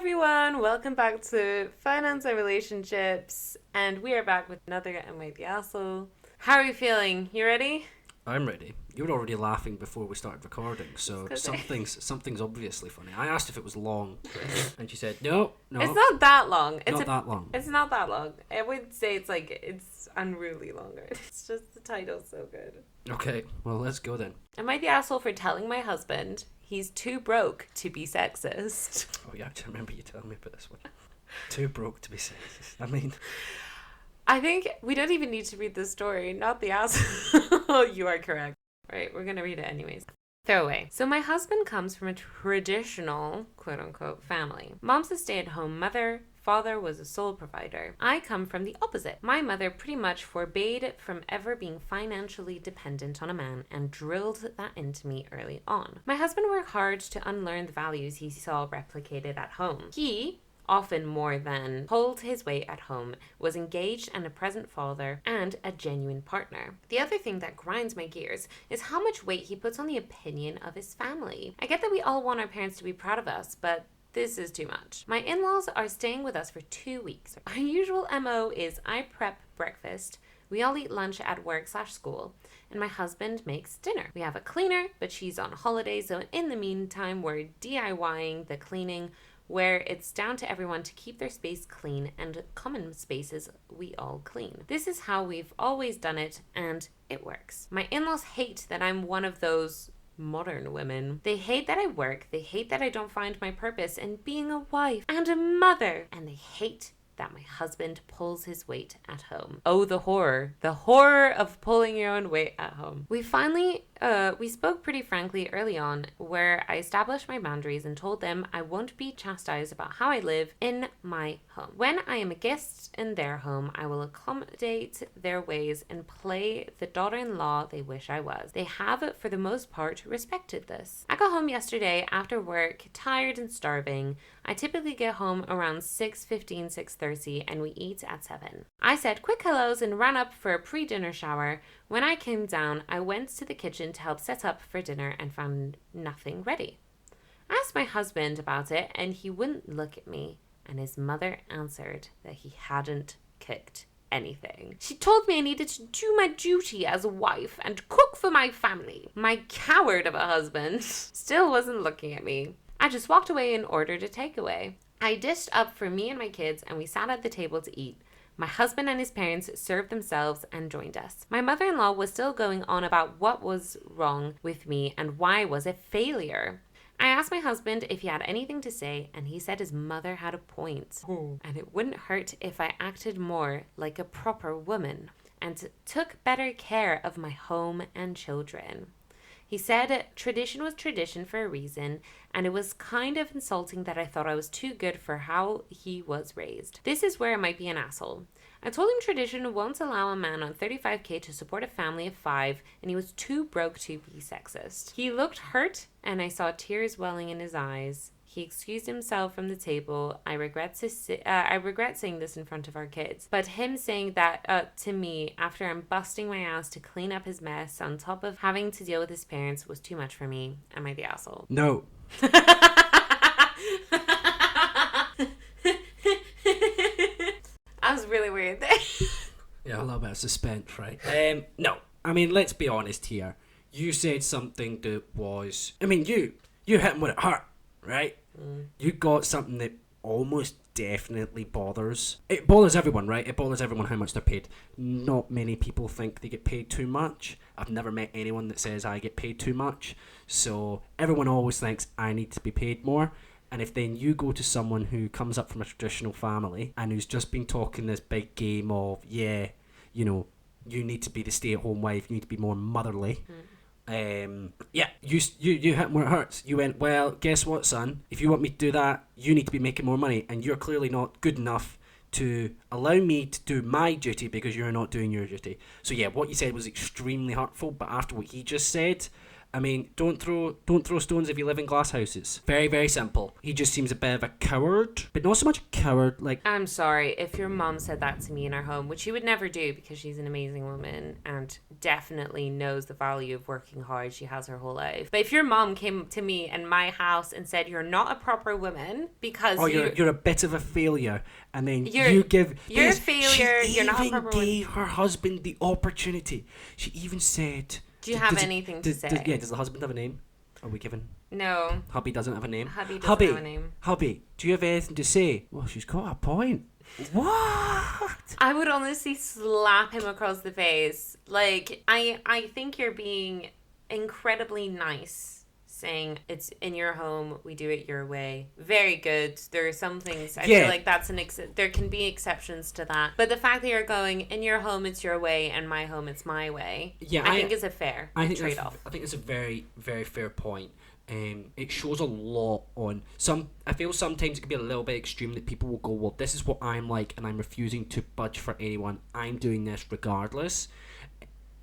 everyone, welcome back to Finance and Relationships, and we are back with another Am I the Asshole? How are you feeling? You ready? I'm ready. You were already laughing before we started recording, so 'cause something's obviously funny. I asked if it was long, and she said, no, It's not that long. not that long. It's not that long. I would say it's unruly longer. It's just the title's so good. Okay, well, let's go then. Am I the asshole for telling my husband he's too broke to be sexist? Oh, yeah, I remember you telling me about this one. Too broke to be sexist. I mean, I think we don't even need to read the story, not the asshole. You are correct. Right, we're going to read it anyways. Throwaway. So my husband comes from a traditional, quote-unquote, family. Mom's a stay-at-home mother. Father was a sole provider. I come from the opposite. My mother pretty much forbade from ever being financially dependent on a man and drilled that into me early on. My husband worked hard to unlearn the values he saw replicated at home. He, often more than pulled his weight at home, was engaged and a present father and a genuine partner. The other thing that grinds my gears is how much weight he puts on the opinion of his family. I get that we all want our parents to be proud of us, but this is too much. My in-laws are staying with us for 2 weeks. Our usual MO is I prep breakfast, we all eat lunch at work/school, and my husband makes dinner. We have a cleaner, but she's on holiday, so in the meantime, we're DIYing the cleaning, where it's down to everyone to keep their space clean and common spaces we all clean. This is how we've always done it, and it works. My in-laws hate that I'm one of those modern women. They hate that I work, they hate that I don't find my purpose in being a wife and a mother, and they hate that my husband pulls his weight at home. Oh, the horror of pulling your own weight at home. We spoke pretty frankly early on, where I established my boundaries and told them I won't be chastised about how I live in my home. When I am a guest in their home, I will accommodate their ways and play the daughter-in-law they wish I was. They have, for the most part, respected this. I got home yesterday after work, tired and starving. I typically get home around 6:15, 6:30, and we eat at 7. I said quick hellos and ran up for a pre-dinner shower. When I came down, I went to the kitchen to help set up for dinner and found nothing ready. I asked my husband about it, and he wouldn't look at me, and his mother answered that he hadn't cooked anything. She told me I needed to do my duty as a wife and cook for my family. My coward of a husband still wasn't looking at me. I just walked away and ordered a takeaway. I dished up for me and my kids, and we sat at the table to eat. My husband and his parents served themselves and joined us. My mother-in-law was still going on about what was wrong with me and why I was a failure. I asked my husband if he had anything to say, and he said his mother had a point. And it wouldn't hurt if I acted more like a proper woman and took better care of my home and children. He said tradition was tradition for a reason, and it was kind of insulting that I thought I was too good for how he was raised. This is where I might be an asshole. I told him tradition won't allow a man on 35K to support a family of 5, and he was too broke to be sexist. He looked hurt, and I saw tears welling in his eyes. He excused himself from the table. I regret saying this in front of our kids, but him saying that to me after I'm busting my ass to clean up his mess on top of having to deal with his parents was too much for me. Am I the asshole? No. That was really weird. Yeah, a little bit of suspense, right? No. I mean, let's be honest here. You said something that was... I mean, you hit him when it hurt, right? You got something that almost definitely bothers. It bothers everyone, right? It bothers everyone how much they're paid. Not many people think they get paid too much. I've never met anyone that says I get paid too much. So everyone always thinks I need to be paid more. And if then you go to someone who comes up from a traditional family and who's just been talking this big game of, yeah, you know, you need to be the stay-at-home wife, you need to be more motherly. Yeah, you hit where it hurts. You went, well, guess what, son? If you want me to do that, you need to be making more money, and you're clearly not good enough to allow me to do my duty because you're not doing your duty. So yeah, what you said was extremely hurtful, but after what he just said, I mean, don't throw stones if you live in glass houses. Very, very simple. He just seems a bit of a coward, but not so much a coward, like... I'm sorry, if your mom said that to me in our home, which she would never do because she's an amazing woman and definitely knows the value of working hard. She has her whole life. But if your mom came to me in my house and said, you're not a proper woman because you're a bit of a failure, and then you're a failure, you're not a proper woman. She even gave her husband the opportunity. She even said... Do you have anything to say? Does the husband have a name? Are we given? No. Hubby doesn't have a name? Hubby doesn't have a name. Hubby, do you have anything to say? Well, she's got a point. What? I would honestly slap him across the face. Like, I think you're being incredibly nice saying it's in your home, we do it your way. Very good. There are some things I feel like that's there can be exceptions to that. But the fact that you're going in your home it's your way and my home it's my way. Yeah, I think is a fair trade-off. I think it's a very, very fair point. It shows a lot on some. I feel sometimes it can be a little bit extreme that people will go, well, this is what I'm like and I'm refusing to budge for anyone. I'm doing this regardless.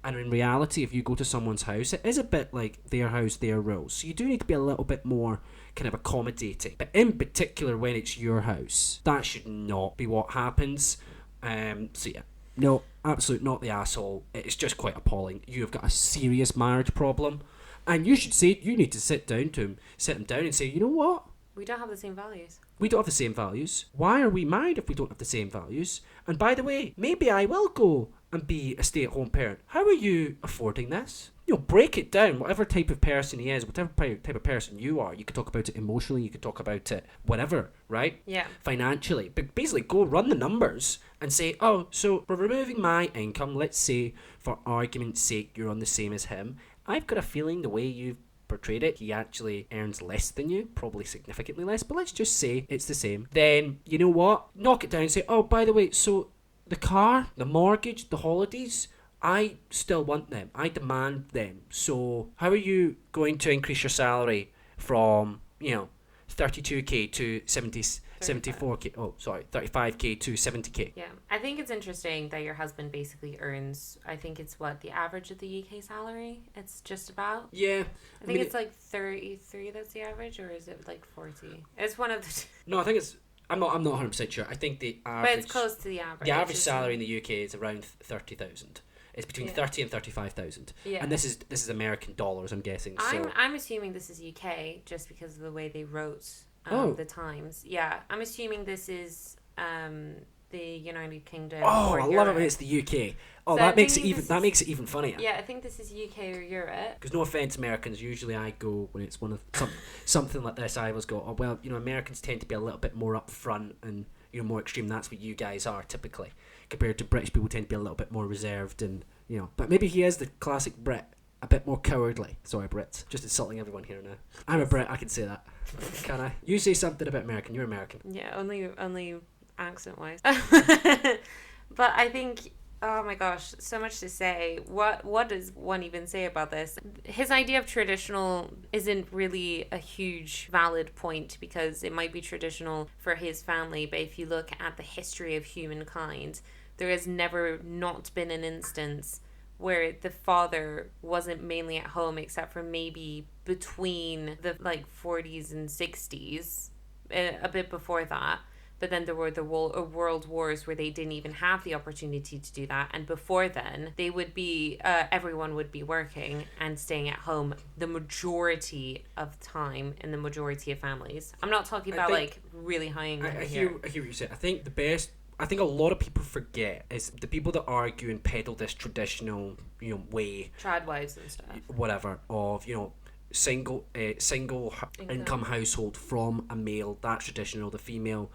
And in reality, if you go to someone's house, it is a bit like their house, their rules. So you do need to be a little bit more kind of accommodating. But in particular, when it's your house, that should not be what happens. So yeah, no, absolutely not the asshole. It's just quite appalling. You've got a serious marriage problem. And you need to sit him down and say, you know what? We don't have the same values. We don't have the same values. Why are we married if we don't have the same values? And by the way, maybe I will go and be a stay-at-home parent. How are you affording this? Break it down. Whatever type of person he is, whatever type of person you are, you could talk about it emotionally, you could talk about it whatever, right? Yeah. Financially. But basically go run the numbers and say, oh, so for removing my income, let's say for argument's sake you're on the same as him. I've got a feeling the way you've portrayed it, he actually earns less than you, probably significantly less, but let's just say it's the same. Then, you know what? Knock it down and say, oh, by the way, so the car, the mortgage, the holidays, I still want them. I demand them. So how are you going to increase your salary from, 32k to 74k? Oh, sorry, 35k to 70k. Yeah, I think it's interesting that your husband basically earns, I think it's what, the average of the UK salary? It's just about? Yeah. I think it's like 33 that's the average, or is it like 40? It's one of the two. No, I think it's... I'm not 100% sure. I think the average... But it's close to the average. The average salary in the UK is around 30,000. It's between 30 and 35,000. Yeah. And this is American dollars, I'm guessing. So. I'm assuming this is UK just because of the way they wrote the Times. Yeah, I'm assuming this is the United Kingdom. Oh, or I Europe. love it when it's the UK. Oh, so that makes it even funnier. Yeah, I think this is UK or Europe. Because no offense, Americans. Usually, I go when it's one of something like this. I always go, oh well, Americans tend to be a little bit more upfront and more extreme. That's what you guys are typically, compared to British people tend to be a little bit more reserved and But maybe he is the classic Brit, a bit more cowardly. Sorry, Brits, just insulting everyone here now. I'm a Brit. I can say that. Can I? You say something about American. You're American. Yeah, only accent wise. But I think, oh my gosh, so much to say. What does one even say about this? His idea of traditional isn't really a huge valid point because it might be traditional for his family, but if you look at the history of humankind, there has never not been an instance where the father wasn't mainly at home except for maybe between the 40s and 60s, a bit before that. But then there were the world wars where they didn't even have the opportunity to do that. And before then, they would be, everyone would be working and staying at home the majority of time in the majority of families. I'm not talking about really high income here. I hear what you say. I think a lot of people forget is the people that argue and peddle this traditional, way. Trad wives and stuff. Whatever, of, single income household from a male. That's traditional. The female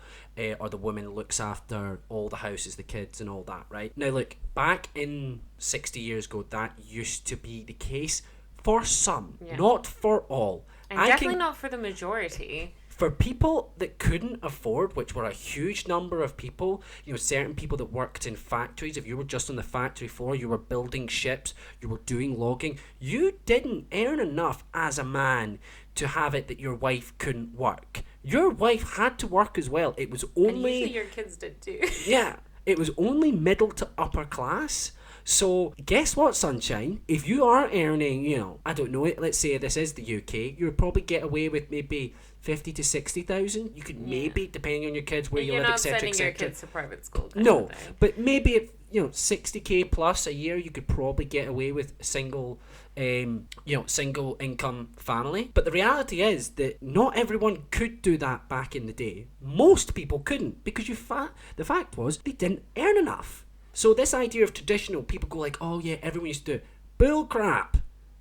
or the woman looks after all the houses, the kids and all that, right? Now look, back in 60 years ago, that used to be the case for some, not for all. And definitely not for the majority. For people that couldn't afford, which were a huge number of people, certain people that worked in factories, if you were just on the factory floor, you were building ships, you were doing logging, you didn't earn enough as a man to have it that your wife couldn't work. Your wife had to work as well. It was only... And usually your kids did too. Yeah. It was only middle to upper class. So guess what, sunshine? If you are earning, I don't know it. Let's say this is the UK, you would probably get away with maybe 50 to 60,000. You could maybe, depending on your kids, where you live, etc., You're not sending your kids to private school. No, but maybe if 60k plus a year, you could probably get away with single income family. But the reality is that not everyone could do that back in the day. Most people couldn't, because the fact was they didn't earn enough. So this idea of traditional, people go like, oh yeah, everyone used to do it. Bull crap.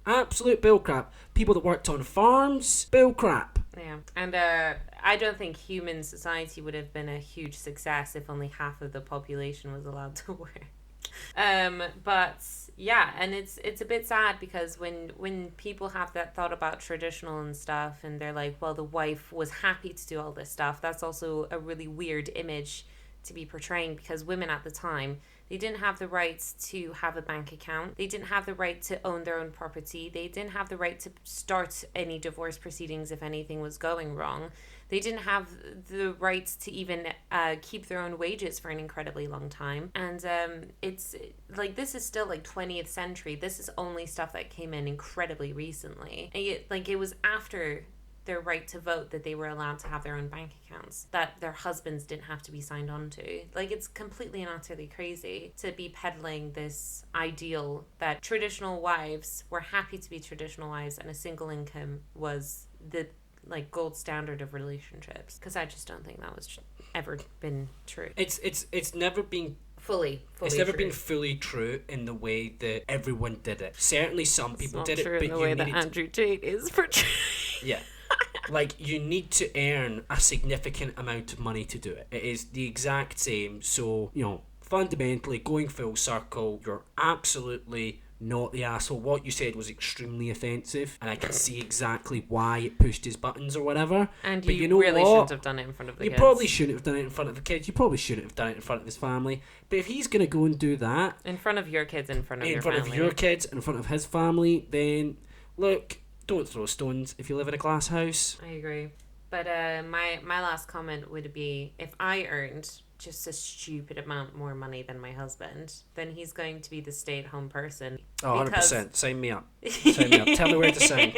Absolute bull crap. People that worked on farms, bull crap. Yeah, and I don't think human society would have been a huge success if only half of the population was allowed to work. But yeah, and it's a bit sad because when people have that thought about traditional and stuff, and they're like, well, the wife was happy to do all this stuff, that's also a really weird image to be portraying, because women at the time, they didn't have the rights to have a bank account. They didn't have the right to own their own property. They didn't have the right to start any divorce proceedings if anything was going wrong. They didn't have the rights to even keep their own wages for an incredibly long time. And it's like, this is still like 20th century. This is only stuff that came in incredibly recently. And it was after their right to vote that they were allowed to have their own bank accounts, that their husbands didn't have to be signed on to. Like, it's completely and utterly crazy to be peddling this ideal that traditional wives were happy to be traditional wives and a single income was the gold standard of relationships, because I just don't think that was ever been true. It's never been fully it's never true. been fully true in the way that everyone did it. Certainly some people did it, but in the way that Andrew Tate is portrayed. Yeah. Like, you need to earn a significant amount of money to do it. It is the exact same. So, fundamentally, going full circle, you're absolutely not the asshole. What you said was extremely offensive, and I can see exactly why it pushed his buttons or whatever. And but you know really what? shouldn't have done it in front of the kids. You probably shouldn't have done it in front of the kids. You probably shouldn't have done it in front of his family. But if he's going to go and do that... in front of your kids, in front of your family. In family. front of your kids, in front of his family, then, look... don't throw stones if you live in a glass house. I agree. But my last comment would be, if I earned just a stupid amount more money than my husband, then he's going to be the stay-at-home person. Oh, 100%. Sign me up. Sign me up. Tell me where to sign.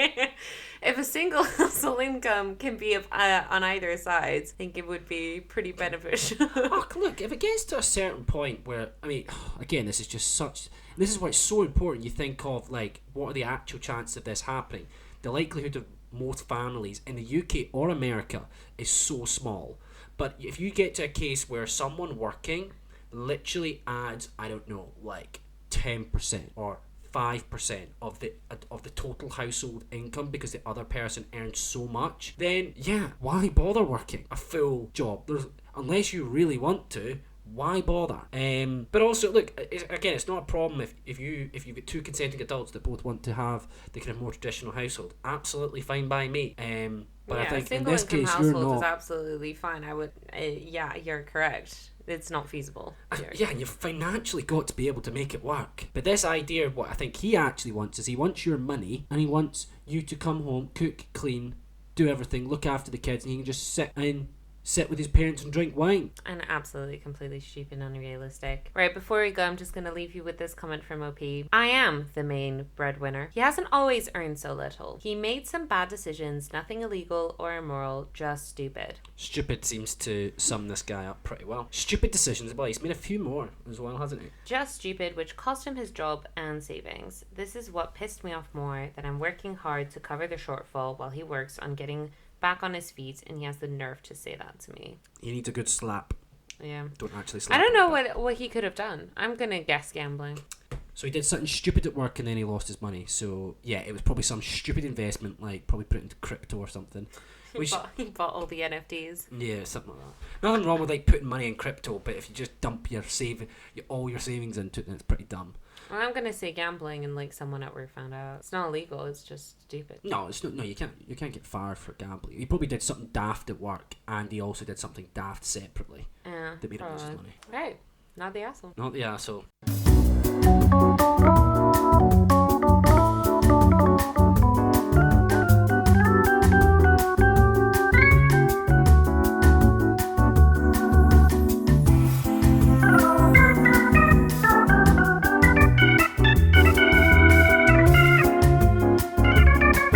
If a single household income can be on either side, I think it would be pretty beneficial. Oh, look, if it gets to a certain point where, I mean, again, this is why it's so important you think of, like, what are the actual chances of this happening? The likelihood of most families in the UK or America is so small. But if you get to a case where someone working literally adds, I don't know, like 10% or 5% of the total household income because the other person earns so much, then yeah, why bother working a full job? Unless you really want to, why bother? But also, look, it's not a problem if you've got two consenting adults that both want to have the kind of more traditional household. Absolutely fine by me. But yeah, I think in single this income case, household you're not. is absolutely fine. I would, yeah, you're correct. It's not feasible. Yeah, and you've financially got to be able to make it work. But this idea, what I think he actually wants is he wants your money, and he wants you to come home, cook, clean, do everything, look after the kids, and he can just sit with his parents and drink wine. And absolutely, completely stupid and unrealistic. Right, before we go, I'm just going to leave you with this comment from OP. I am the main breadwinner. He hasn't always earned so little. He made some bad decisions, nothing illegal or immoral, just stupid. Stupid seems to sum this guy up pretty well. Stupid decisions, well, he's made a few more as well, hasn't he? Just stupid, which cost him his job and savings. This is what pissed me off more, that I'm working hard to cover the shortfall while he works on getting back on his feet, and he has the nerve to say that to me. He needs a good slap. Yeah. Don't actually slap I don't know him, what he could have done. I'm gonna guess gambling. So he did something stupid at work and then he lost his money. So yeah, it was probably some stupid investment, like probably put it into crypto or something. He bought all the NFTs. Yeah, something like that. Nothing wrong with like putting money in crypto, but if you just dump all your savings into it, then it's pretty dumb. Well, I'm gonna say gambling, and like someone at work found out. It's not illegal. It's just stupid. No, it's not. No, you can't get fired for gambling. He probably did something daft at work, and he also did something daft separately. Yeah. That made him lose his money. Right. Not the asshole. Not the asshole.